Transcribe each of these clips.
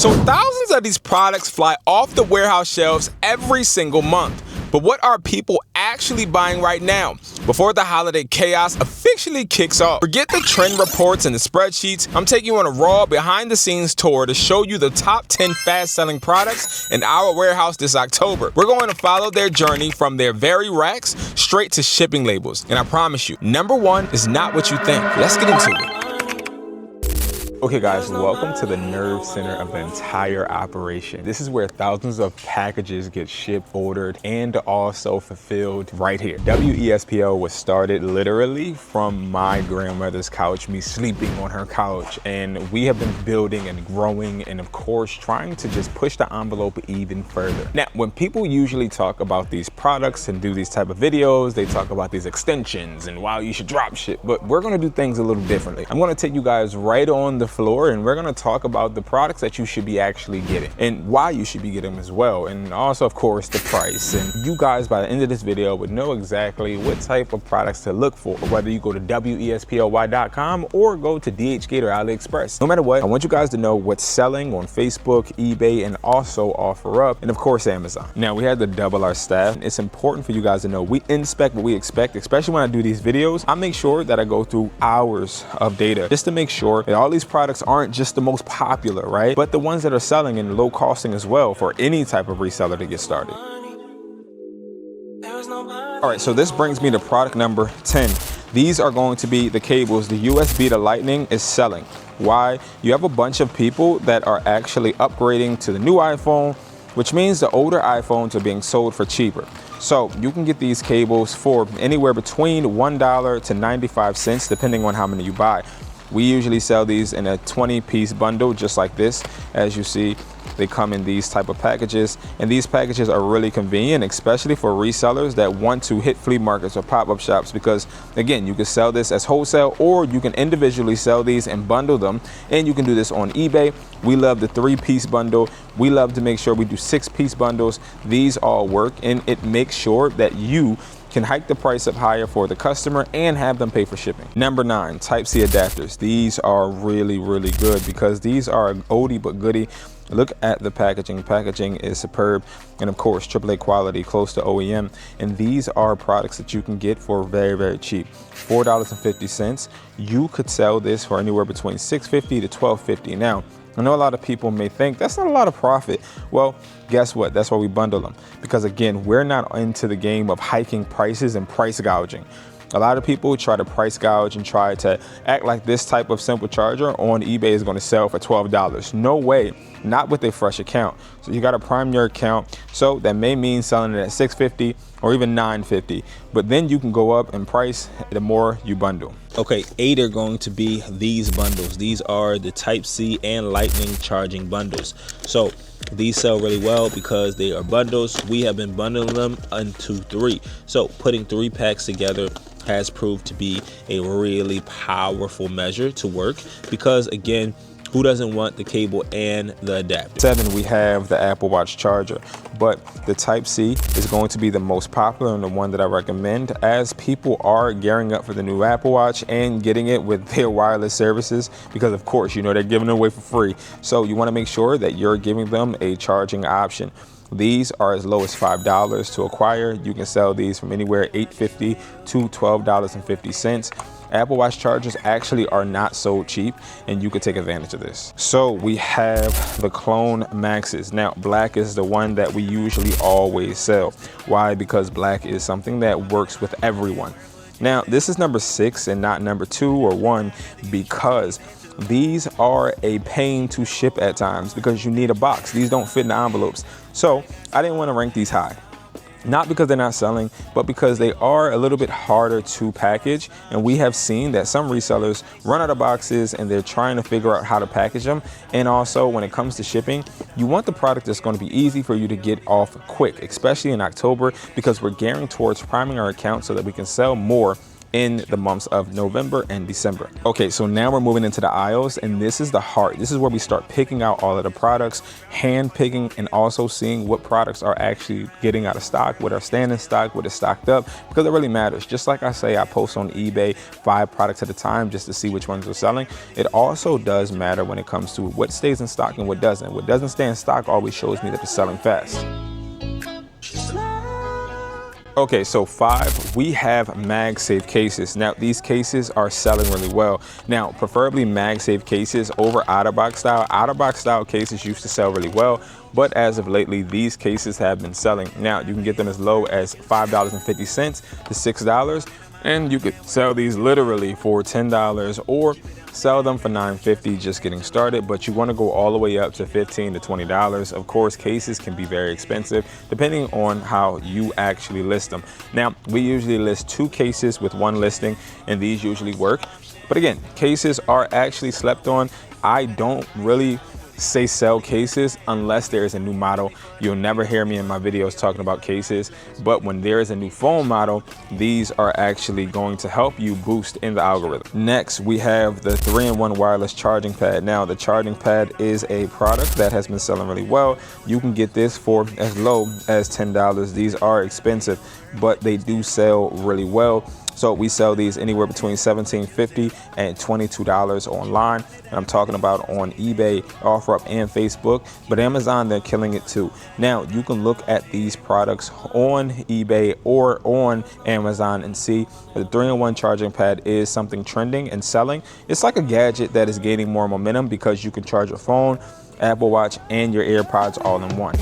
So thousands of these products fly off the warehouse shelves every single month. But what are people actually buying right now, before the holiday chaos officially kicks off? Forget the trend reports and the spreadsheets. I'm taking you on a raw, behind-the-scenes tour to show you the top 10 fast-selling products in our warehouse this October. We're going to follow their journey from their very racks straight to shipping labels. And I promise you, number one is not what you think. Let's get into it. Okay guys, welcome to the nerve center of the entire operation. This is where thousands of packages get shipped, ordered, and also fulfilled right here. WESPO was started literally from my grandmother's couch, me sleeping on her couch, and we have been building and growing and of course trying to just push the envelope even further. Now, when people usually talk about these products and do these type of videos, they talk about these extensions and wow, you should drop ship, but we're gonna do things a little differently. I'm gonna take you guys right on the floor and we're going to talk about the products that you should be actually getting and why you should be getting them as well, and also of course the price. And you guys by the end of this video would know exactly what type of products to look for, whether you go to WESPOY.com or go to DHgate or AliExpress. No matter what, I want you guys to know what's selling on Facebook, eBay, and also OfferUp, and of course Amazon. Now we had to double our staff. It's important for you guys to know we inspect what we expect, especially when I do these videos. I make sure that I go through hours of data just to make sure that all these products aren't just the most popular, right? But the ones that are selling and low costing as well for any type of reseller to get started. All right, so this brings me to product number 10. These are going to be the cables. The USB to Lightning is selling. Why? You have a bunch of people that are actually upgrading to the new iPhone, which means the older iPhones are being sold for cheaper. So you can get these cables for anywhere between $1 to 95 cents, depending on how many you buy. We usually sell these in a 20-piece bundle, just like this. As you see, they come in these type of packages, and these packages are really convenient, especially for resellers that want to hit flea markets or pop-up shops, because again, you can sell this as wholesale or you can individually sell these and bundle them, and you can do this on eBay. We love the 3-piece bundle. We love to make sure we do 6-piece bundles. These all work, and it makes sure that you can hike the price up higher for the customer and have them pay for shipping. Number 9, Type-C adapters. These are really, really good because these are an oldie but goodie. Look at the packaging. Packaging is superb, and of course AAA quality, close to OEM. And these are products that you can get for very, very cheap. $4.50. You could sell this for anywhere between $6.50 to $12.50. Now, I know a lot of people may think that's not a lot of profit. Well, guess what? That's why we bundle them. Because again, we're not into the game of hiking prices and price gouging. A lot of people try to price gouge and try to act like this type of simple charger on eBay is going to sell for $12. No way, not with a fresh account. So you got to prime your account. So that may mean selling it at $6.50 or even $9.50, but then you can go up in price the more you bundle. Okay, 8 are going to be these bundles. These are the Type-C and Lightning charging bundles. So these sell really well because they are bundles. We have been bundling them into 3. So putting 3 packs together has proved to be a really powerful measure to work, because again, who doesn't want the cable and the adapter? 7, we have the Apple Watch charger, but the Type-C is going to be the most popular and the one that I recommend, as people are gearing up for the new Apple Watch and getting it with their wireless services, because of course, you know, they're giving it away for free. So you want to make sure that you're giving them a charging option. These are as low as $5 to acquire. You can sell these from anywhere $8.50 to $12.50. Apple Watch chargers actually are not so cheap, and you could take advantage of this. So we have the Clone Maxes. Now, black is the one that we usually always sell. Why? Because black is something that works with everyone. Now, this is number 6 and not number 2 or 1, because these are a pain to ship at times because you need a box. These don't fit in the envelopes. So I didn't want to rank these high. Not because they're not selling, but because they are a little bit harder to package. And we have seen that some resellers run out of boxes and they're trying to figure out how to package them. And also when it comes to shipping, you want the product that's going to be easy for you to get off quick, especially in October, because we're gearing towards priming our account so that we can sell more in the months of November and December. Okay, so now we're moving into the aisles, and this is the heart. This is where we start picking out all of the products, hand picking, and also seeing what products are actually getting out of stock, what are staying in stock, what is stocked up, because it really matters. Just like I say, I post on eBay 5 products at a time just to see which ones are selling. It also does matter when it comes to what stays in stock and what doesn't. What doesn't stay in stock always shows me that it's selling fast. Okay, so 5, we have MagSafe cases. Now, these cases are selling really well. Now, preferably MagSafe cases over OtterBox style. OtterBox style cases used to sell really well, but as of lately, these cases have been selling. Now, you can get them as low as $5.50 to $6, and you could sell these literally for $10 or sell them for $9.50 just getting started, but you want to go all the way up to $15 to $20. Of course, cases can be very expensive depending on how you actually list them. Now, we usually list 2 cases with 1 listing, and these usually work. But again, cases are actually slept on. I don't really say sell cases unless there is a new model. You'll never hear me in my videos talking about cases, but when there is a new phone model, these are actually going to help you boost in the algorithm. Next, we have the 3-in-1 wireless charging pad. Now, the charging pad is a product that has been selling really well. You can get this for as low as $10. These are expensive, but they do sell really well. So we sell these anywhere between $17.50 and $22 online. And I'm talking about on eBay, OfferUp, and Facebook. But Amazon, they're killing it too. Now, you can look at these products on eBay or on Amazon and see the 3-in-1 charging pad is something trending and selling. It's like a gadget that is gaining more momentum because you can charge your phone, Apple Watch, and your AirPods all in one.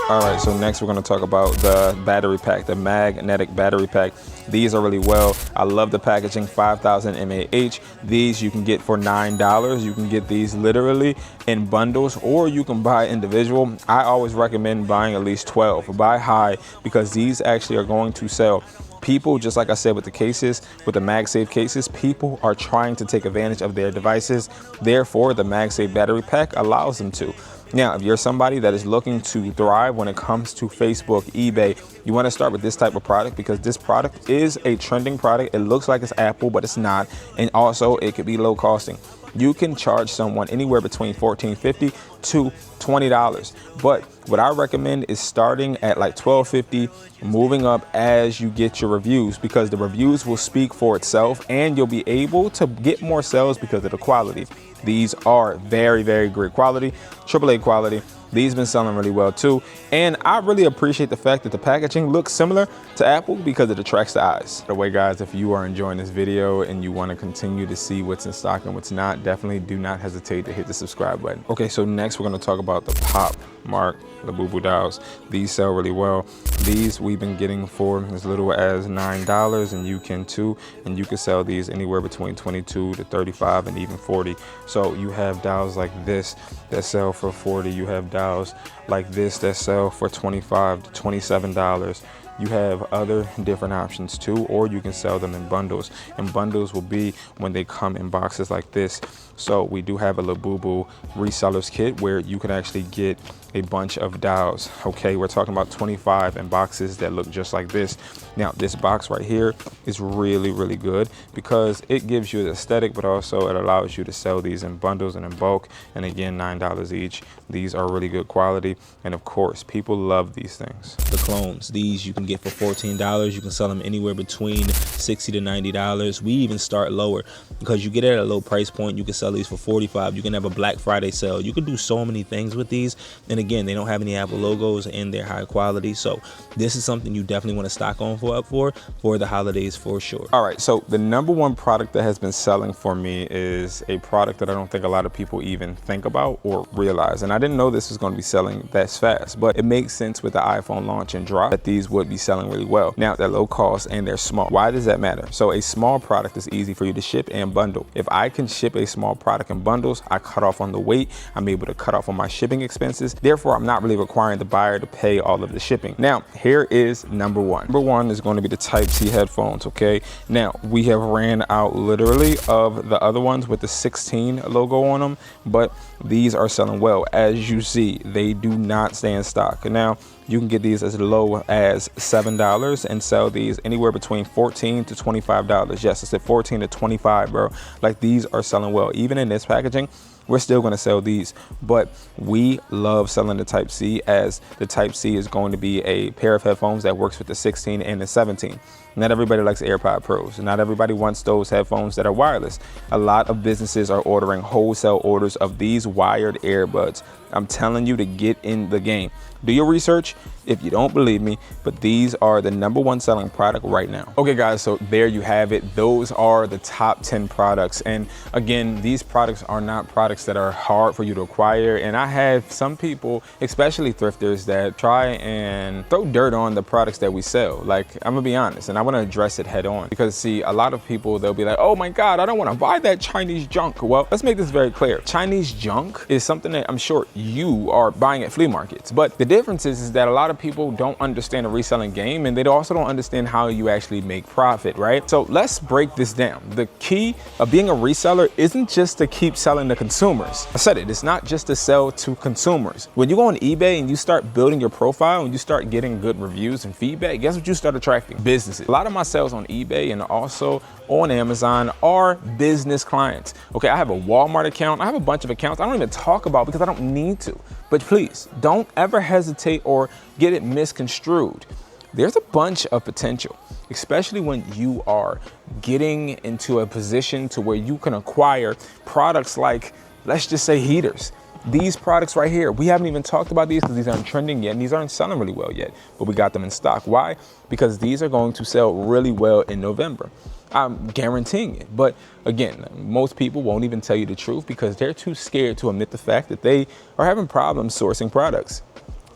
All right, so next we're going to talk about the battery pack, the magnetic battery pack. These are really well. I love the packaging, 5,000 mAh. These you can get for $9. You can get these literally in bundles, or you can buy individual. I always recommend buying at least 12. Buy high, because these actually are going to sell. People, just like I said with the cases, with the MagSafe cases, people are trying to take advantage of their devices. Therefore, the MagSafe battery pack allows them to. Now, if you're somebody that is looking to thrive when it comes to Facebook, eBay, you want to start with this type of product, because this product is a trending product. It looks like it's Apple, but it's not. And also, it could be low costing. You can charge someone anywhere between $14.50 to $20. But what I recommend is starting at like $12.50, moving up as you get your reviews, because the reviews will speak for itself and you'll be able to get more sales because of the quality. These are very, very great quality, AAA quality. These been selling really well too. And I really appreciate the fact that the packaging looks similar to Apple because it attracts the eyes. By the way, guys, if you are enjoying this video and you want to continue to see what's in stock and what's not, definitely do not hesitate to hit the subscribe button. Okay, so next we're going to talk about the Pop Mark Labubu dolls. These sell really well. These we've been getting for as little as $9, and you can too. And you can sell these anywhere between 22 to 35 and even 40. So you have dolls like this that sell for 40. You have dolls like this that sell for $25 to $27. You have other different options too, or you can sell them in bundles. And bundles will be when they come in boxes like this. So we do have a Labubu resellers kit where you can actually get a bunch of dolls. Okay, we're talking about 25 in boxes that look just like this. Now, this box right here is really, really good because it gives you the aesthetic, but also it allows you to sell these in bundles and in bulk. And again, $9 each. These are really good quality. And of course, people love these things. The clones, these you can get for $14. You can sell them anywhere between $60 to $90. We even start lower because you get it at a low price point. You can sell these for $45. You can have a Black Friday sale. You can do so many things with these. And again, they don't have any Apple logos and they're high quality. So this is something you definitely want to stock on for the holidays for sure. All right, so the #1 product that has been selling for me is a product that I don't think a lot of people even think about or realize. And I didn't know this was going to be selling that fast, but it makes sense with the iPhone launch and drop that these would be selling really well. Now, they're low cost and they're small. Why does that matter? So a small product is easy for you to ship and bundle. If I can ship a small product in bundles, I cut off on the weight. I'm able to cut off on my shipping expenses. Therefore, I'm not really requiring the buyer to pay all of the shipping. Now, here is #1. #1 is going to be the Type-C headphones, okay? Now, we have ran out literally of the other ones with the 16 logo on them, but these are selling well. As you see, they do not stay in stock. And now, you can get these as low as $7 and sell these anywhere between $14 to $25. Yes, I said 14 to 25, bro. Like, these are selling well. Even in this packaging, we're still going to sell these, but we love selling the Type-C, as the Type-C is going to be a pair of headphones that works with the 16 and the 17. Not everybody likes AirPod Pros. Not everybody wants those headphones that are wireless. A lot of businesses are ordering wholesale orders of these wired earbuds. I'm telling you to get in the game. Do your research if you don't believe me, but these are the #1 selling product right now. Okay guys, so there you have it. Those are the top 10 products. And again, these products are not products that are hard for you to acquire. And I have some people, especially thrifters, that try and throw dirt on the products that we sell. Like, I'm gonna be honest, and I wanna address it head on, because see, a lot of people, they'll be like, oh my God, I don't wanna buy that Chinese junk. Well, let's make this very clear. Chinese junk is something that I'm sure you are buying at flea markets, but the difference is that a lot of people don't understand the reselling game, and they also don't understand how you actually make profit, right? So let's break this down. The key of being a reseller isn't just to keep selling to consumers. I said it, it's not just to sell to consumers. When you go on eBay and you start building your profile and you start getting good reviews and feedback, guess what you start attracting? Businesses. A lot of my sales on eBay and also on Amazon are business clients. Okay, I have a Walmart account. I have a bunch of accounts I don't even talk about because I don't need to. But please, don't ever hesitate or get it misconstrued. There's a bunch of potential, especially when you are getting into a position to where you can acquire products like, let's just say, heaters. These products right here, we haven't even talked about these because these aren't trending yet and these aren't selling really well yet, but we got them in stock. Why? Because these are going to sell really well in November. I'm guaranteeing it. But again, most people won't even tell you the truth because they're too scared to admit the fact that they are having problems sourcing products.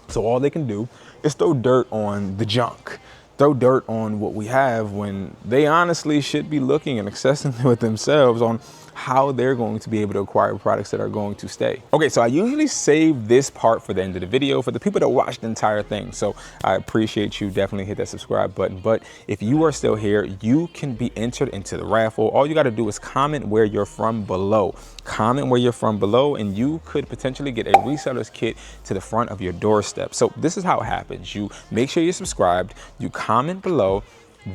So all they can do is throw dirt on the junk, throw dirt on what we have, when they honestly should be looking and assessing with themselves on how they're going to be able to acquire products that are going to stay. Okay, so I usually save this part for the end of the video for the people that watch the entire thing. So I appreciate you. Definitely hit that subscribe button. But if you are still here, you can be entered into the raffle. All you got to do is comment where you're from below. Comment where you're from below, and you could potentially get a reseller's kit to the front of your doorstep. So this is how it happens. You make sure you're subscribed, you comment below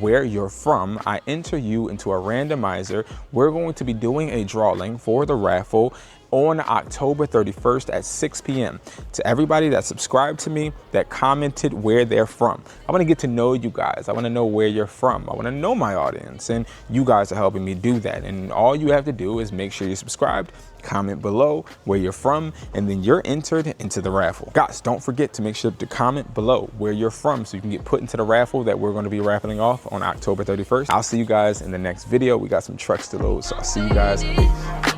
where you're from, I enter you into a randomizer. We're going to be doing a drawing for the raffle on October 31st at 6 p.m. To everybody that subscribed to me, that commented where they're from. I want to get to know you guys. I want to know where you're from. I want to know my audience, and you guys are helping me do that. And all you have to do is make sure you're subscribed, comment below where you're from, and then you're entered into the raffle. Guys, don't forget to make sure to comment below where you're from so you can get put into the raffle that we're going to be raffling off on October 31st. I'll see you guys in the next video. We got some trucks to load, so I'll see you guys. Peace.